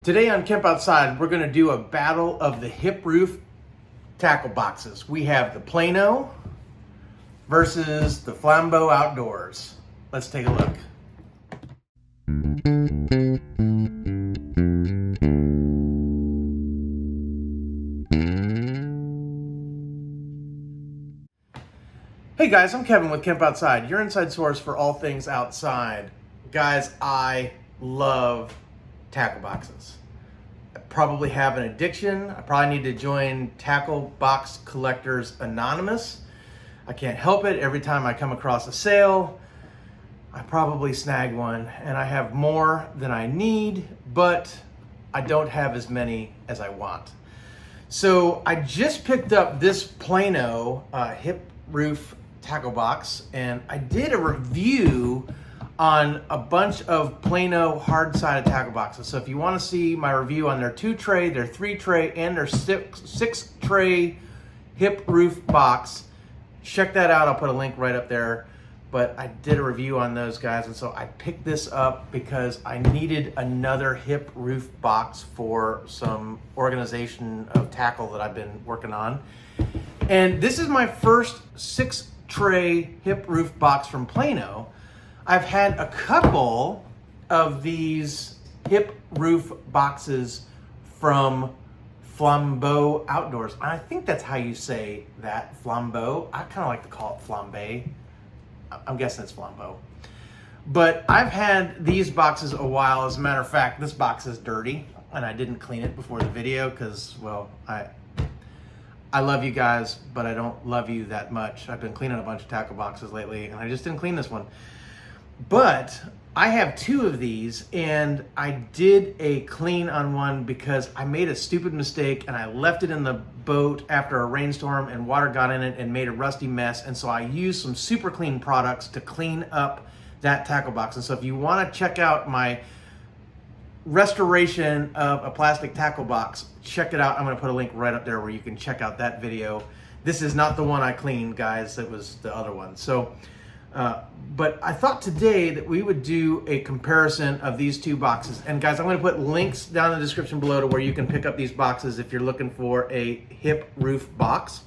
Today on Camp Outside, we're going to do a battle of the hip roof tackle boxes. We have the Plano versus the Flambeau Outdoors. Let's take a look. Hey guys, I'm Kevin with Camp Outside, your inside source for all things outside. Guys, I love tackle boxes. I probably have an addiction. I probably need to join Tackle Box Collectors Anonymous. I can't help it. Every time I come across a sale, I probably snag one, and I have more than I need, but I don't have as many as I want. So I just picked up this Plano hip roof tackle box, and I did a review on a bunch of Plano hard-sided tackle boxes. So if you want to see my review on their 2-tray, their 3-tray, and their 6-tray hip roof box, check that out. I'll put a link right up there. But I did a review on those guys, and so I picked this up because I needed another hip roof box for some organization of tackle that I've been working on. And this is my first 6-tray hip roof box from Plano. I've had a couple of these hip roof boxes from Flambeau Outdoors. I think that's how you say that, Flambeau. I kind of like to call it Flambe. I'm guessing it's Flambeau. But I've had these boxes a while. As a matter of fact, this box is dirty, and I didn't clean it before the video because, well, I love you guys, but I don't love you that much. I've been cleaning a bunch of tackle boxes lately, and I just didn't clean this one. But I have 2 of these, and I did a clean on one because I made a stupid mistake and I left it in the boat after a rainstorm and water got in it and made a rusty mess. And so I used some super clean products to clean up that tackle box. And so if you want to check out my restoration of a plastic tackle box, check it out. I'm going to put a link right up there where you can check out that video. This is not the one I cleaned, guys. It was the other one. So but I thought today that we would do a comparison of these 2 boxes. And guys, I'm going to put links down in the description below to where you can pick up these boxes if you're looking for a hip roof box.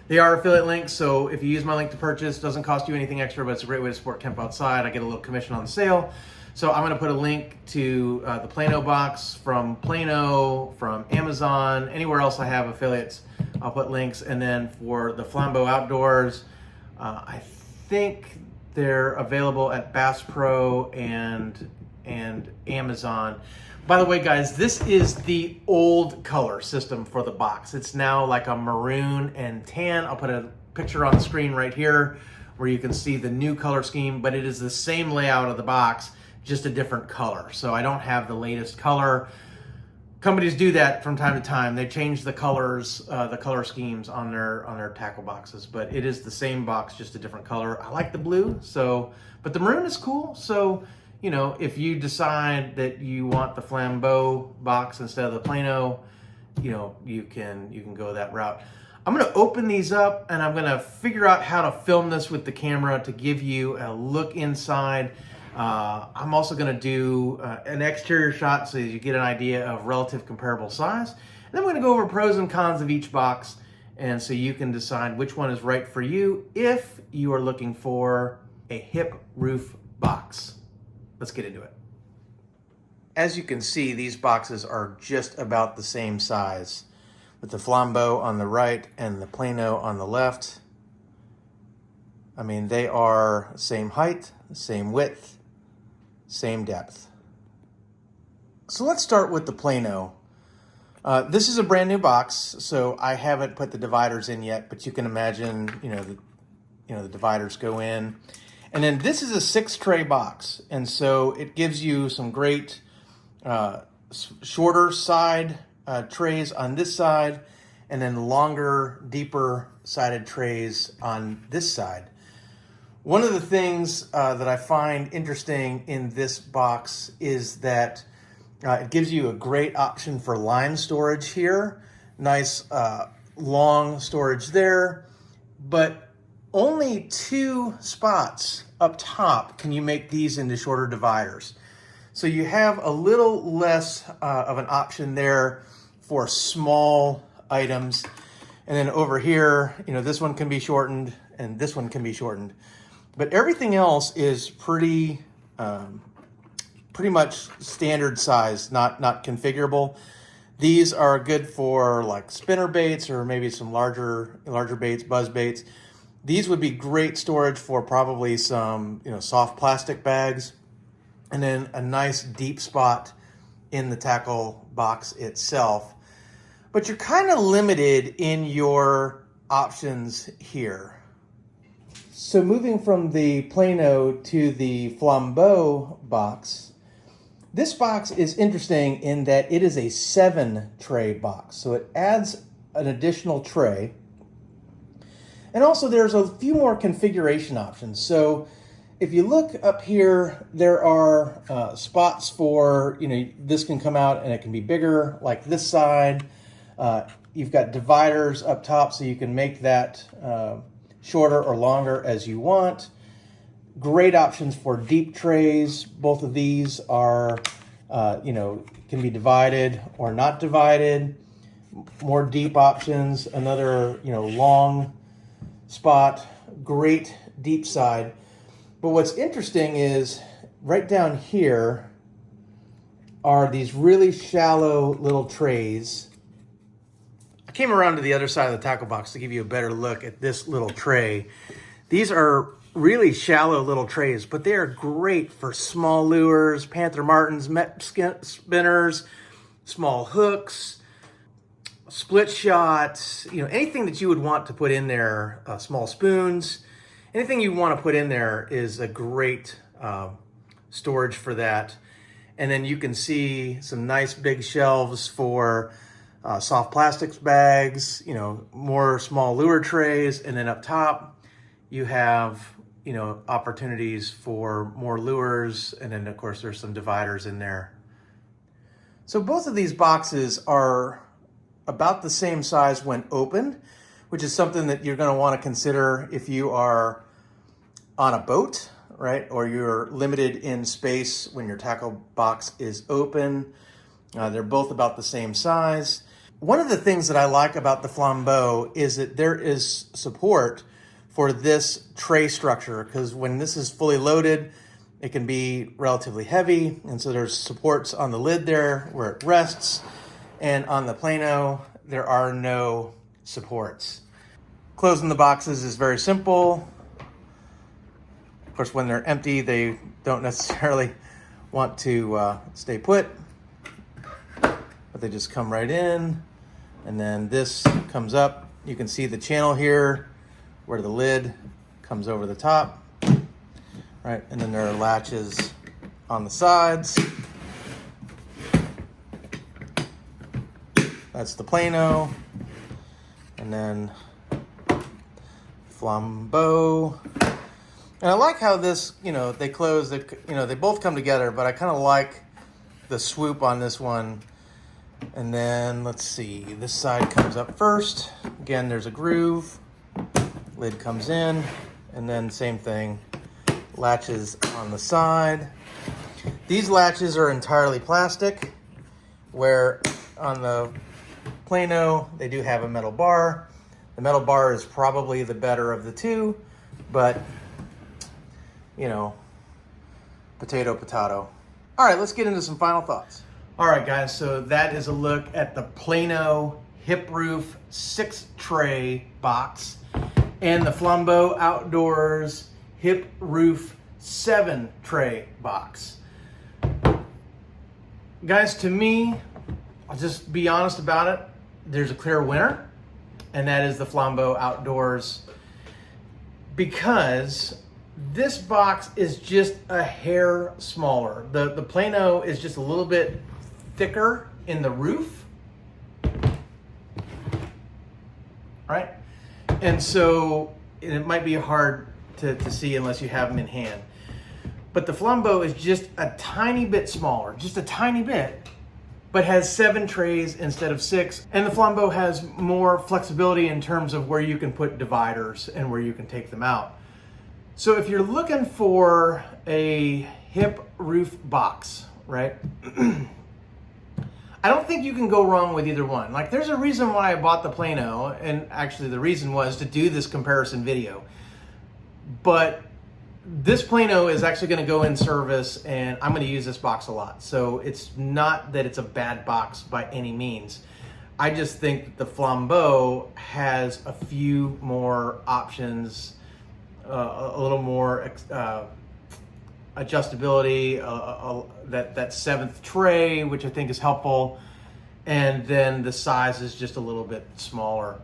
They are affiliate links, so if you use my link to purchase, it doesn't cost you anything extra, but it's a great way to support Camp Outside. I get a little commission on the sale. So I'm going to put a link to the Plano box from Plano, from Amazon, anywhere else I have affiliates. I'll put links. And then for the Flambeau Outdoors, I think they're available at Bass Pro and Amazon. By the way, guys, this is the old color system for the box. It's now like a maroon and tan. I'll put a picture on the screen right here where you can see the new color scheme, but it is the same layout of the box, just a different color. So I don't have the latest color. Companies do that from time to time. They change the colors, the color schemes on their tackle boxes, but it is the same box, just a different color. I like the blue, but the maroon is cool. So, you know, if you decide that you want the Flambeau box instead of the Plano, you know, you can go that route. I'm going to open these up, and I'm going to figure out how to film this with the camera to give you a look inside. I'm also going to do an exterior shot so you get an idea of relative comparable size. And then we're going to go over pros and cons of each box, and so you can decide which one is right for you if you are looking for a hip roof box. Let's get into it. As you can see, these boxes are just about the same size, with the Flambeau on the right and the Plano on the left. I mean, they are same height, same width, same depth. So let's start with the Plano. This is a brand new box, so I haven't put the dividers in yet, but you can imagine, the dividers go in. And then this is a 6-tray box, and so it gives you some great shorter side trays on this side, and then longer, deeper sided trays on this side. One of the things that I find interesting in this box is that it gives you a great option for line storage here. Nice long storage there, but only 2 spots up top can you make these into shorter dividers. So you have a little less of an option there for small items. And then over here, you know, this one can be shortened and this one can be shortened. But everything else is pretty much standard size, not configurable. These are good for like spinner baits or maybe some larger baits, buzz baits. These would be great storage for probably some, you know, soft plastic bags, and then a nice deep spot in the tackle box itself. But you're kind of limited in your options here. So moving from the Plano to the Flambeau box, this box is interesting in that it is a 7-tray box. So it adds an additional tray. And also there's a few more configuration options. So if you look up here, there are spots for, you know, this can come out and it can be bigger, like this side. You've got dividers up top so you can make that shorter or longer as you want. Great options for deep trays. Both of these are, you know, can be divided or not divided. More deep options, another, you know, long spot, great deep side. But what's interesting is right down here are these really shallow little trays. I came around to the other side of the tackle box to give you a better look at this little tray. These are really shallow little trays, but they are great for small lures, panther martins, met spinners, small hooks, split shots, you know, anything that you would want to put in there, small spoons, anything you want to put in there is a great storage for that. And then you can see some nice big shelves for soft plastics bags, you know, more small lure trays, and then up top you have, you know, opportunities for more lures, and then of course there's some dividers in there. So both of these boxes are about the same size when opened, which is something that you're going to want to consider if you are on a boat, right? Or you're limited in space when your tackle box is open. They're both about the same size. One of the things that I like about the Flambeau is that there is support for this tray structure, because when this is fully loaded, it can be relatively heavy. And so there's supports on the lid there where it rests. And on the Plano, there are no supports. Closing the boxes is very simple. Of course, when they're empty, they don't necessarily want to stay put, but they just come right in. And then this comes up. You can see the channel here where the lid comes over the top, right? And then there are latches on the sides. That's the Plano. And then Flambeau. And I like how this, you know, they close, you know, they both come together, but I kind of like the swoop on this one. And then let's see, this side comes up first. Again, there's a groove. Lid comes in, and then same thing, latches on the side. These latches are entirely plastic, where on the Plano, they do have a metal bar. The metal bar is probably the better of the two, but, you know, potato, potato. All right, let's get into some final thoughts. All right, guys, so that is a look at the Plano Hip Roof 6-tray box and the Flambeau Outdoors Hip Roof 7-tray box. Guys, to me, I'll just be honest about it, there's a clear winner, and that is the Flambeau Outdoors, because this box is just a hair smaller. The Plano is just a little bit thicker in the roof, right? And so it might be hard to see unless you have them in hand. But the Flambeau is just a tiny bit smaller, just a tiny bit, but has 7 trays instead of 6. And the Flambeau has more flexibility in terms of where you can put dividers and where you can take them out. So if you're looking for a hip roof box, right? I don't think you can go wrong with either one. Like, there's a reason why I bought the Plano, and actually the reason was to do this comparison video. But this Plano is actually going to go in service, and I'm going to use this box a lot. So it's not that it's a bad box by any means. I just think the Flambeau has a few more options, a little more adjustability, that seventh tray, which I think is helpful, and then the size is just a little bit smaller.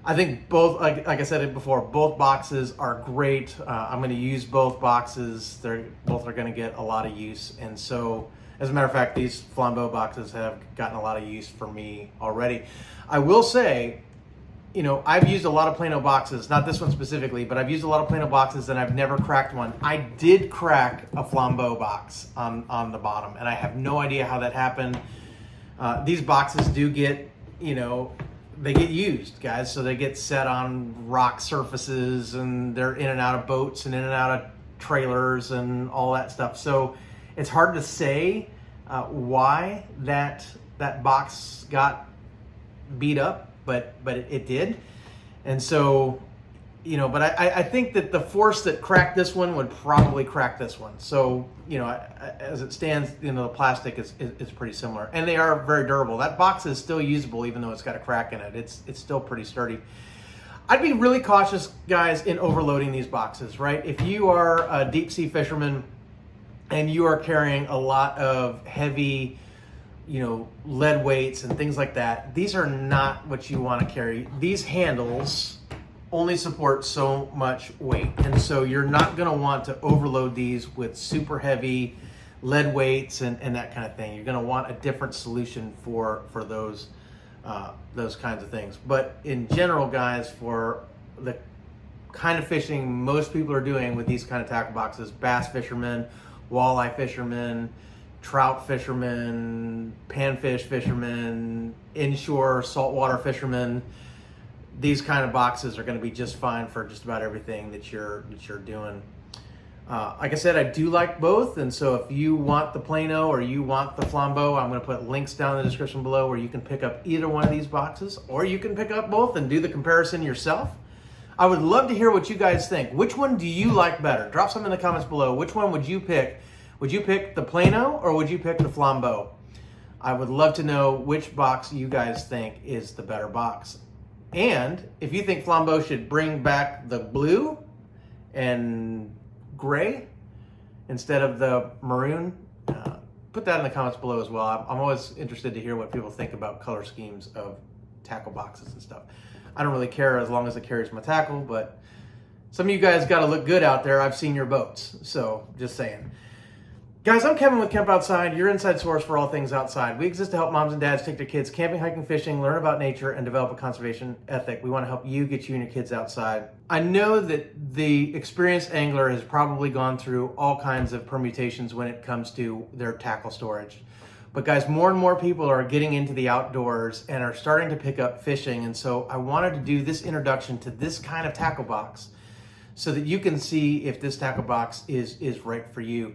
I think both, like I said it before, both boxes are great. I'm going to use both boxes. Both are going to get a lot of use, and so as a matter of fact, these Flambeau boxes have gotten a lot of use for me already. I will say, you know, I've used a lot of Plano boxes, not this one specifically, but I've used a lot of Plano boxes and I've never cracked one. I did crack a Flambeau box on the bottom, and I have no idea how that happened. These boxes do get, you know, they get used, guys. So they get set on rock surfaces, and they're in and out of boats and in and out of trailers and all that stuff. So it's hard to say why that box got beat up, but it did. And so, you know, but I think that the force that cracked this one would probably crack this one. So, you know, as it stands, you know, the plastic is pretty similar, and they are very durable. That box is still usable even though it's got a crack in it. It's still pretty sturdy. I'd be really cautious, guys, in overloading these boxes, right? If you are a deep sea fisherman and you are carrying a lot of heavy, you know, lead weights and things like that, these are not what you want to carry. These handles only support so much weight, and so you're not going to want to overload these with super heavy lead weights and that kind of thing. You're going to want a different solution for those kinds of things. But in general, guys, for the kind of fishing most people are doing with these kind of tackle boxes, bass fishermen, walleye fishermen, trout fishermen, panfish fishermen, inshore saltwater fishermen, these kind of boxes are going to be just fine for just about everything that you're doing. Like I said, I do like both, and so if you want the Plano or you want the Flambeau, I'm going to put links down in the description below where you can pick up either one of these boxes, or you can pick up both and do the comparison yourself. I would love to hear what you guys think. Which one do you like better? Drop some in the comments below. Which one would you pick? Would you pick the Plano or would you pick the Flambeau? I would love to know which box you guys think is the better box. And if you think Flambeau should bring back the blue and gray instead of the maroon, put that in the comments below as well. I'm always interested to hear what people think about color schemes of tackle boxes and stuff. I don't really care as long as it carries my tackle, but some of you guys got to look good out there. I've seen your boats, so just saying. Guys, I'm Kevin with Camp Outside, your inside source for all things outside. We exist to help moms and dads take their kids camping, hiking, fishing, learn about nature, and develop a conservation ethic. We want to help you get you and your kids outside. I know that the experienced angler has probably gone through all kinds of permutations when it comes to their tackle storage. But guys, more and more people are getting into the outdoors and are starting to pick up fishing. And so I wanted to do this introduction to this kind of tackle box so that you can see if this tackle box is right for you.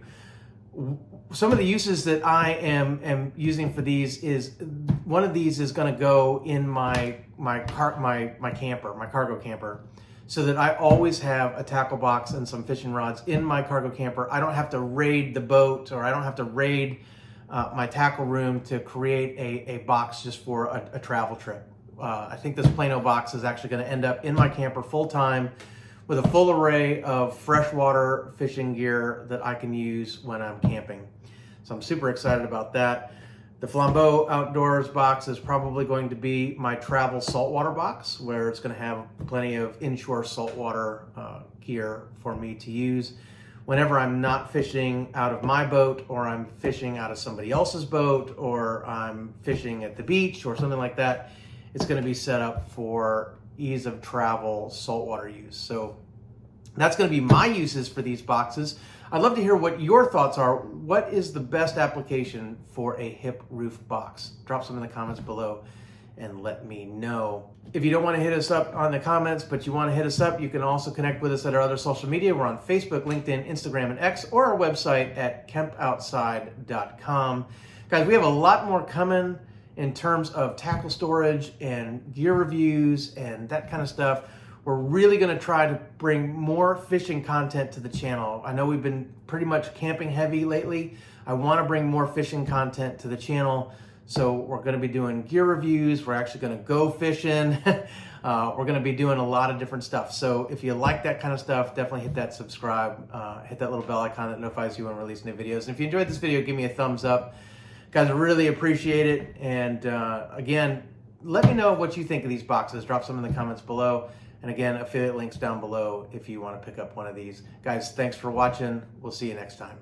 Some of the uses that I am using for these is, one of these is going to go in my camper, my cargo camper, so that I always have a tackle box and some fishing rods in my cargo camper. I don't have to raid the boat, or I don't have to raid my tackle room to create a box just for a travel trip. I think this Plano box is actually going to end up in my camper full time, with a full array of freshwater fishing gear that I can use when I'm camping. So I'm super excited about that. The Flambeau Outdoors box is probably going to be my travel saltwater box, where it's going to have plenty of inshore saltwater gear for me to use whenever I'm not fishing out of my boat, or I'm fishing out of somebody else's boat, or I'm fishing at the beach or something like that. It's going to be set up for ease of travel saltwater use. So that's going to be my uses for these boxes. I'd love to hear what your thoughts are. What is the best application for a hip roof box? Drop some in the comments below. and let me know. If you don't want to hit us up on the comments, but you want to hit us up, you can also connect with us at our other social media. We're on Facebook, LinkedIn, Instagram, and X, or our website at kempoutside.com. Guys, we have a lot more coming in terms of tackle storage and gear reviews and that kind of stuff. We're really going to try to bring more fishing content to the channel. I know we've been pretty much camping heavy lately. I want to bring more fishing content to the channel. So we're going to be doing gear reviews. We're actually going to go fishing. We're going to be doing a lot of different stuff. So if you like that kind of stuff, definitely hit that subscribe, hit that little bell icon that notifies you when we release new videos. And if you enjoyed this video, give me a thumbs up. Guys, I really appreciate it. And again, let me know what you think of these boxes. Drop some in the comments below. And again, affiliate links down below if you want to pick up one of these. Guys, thanks for watching. We'll see you next time.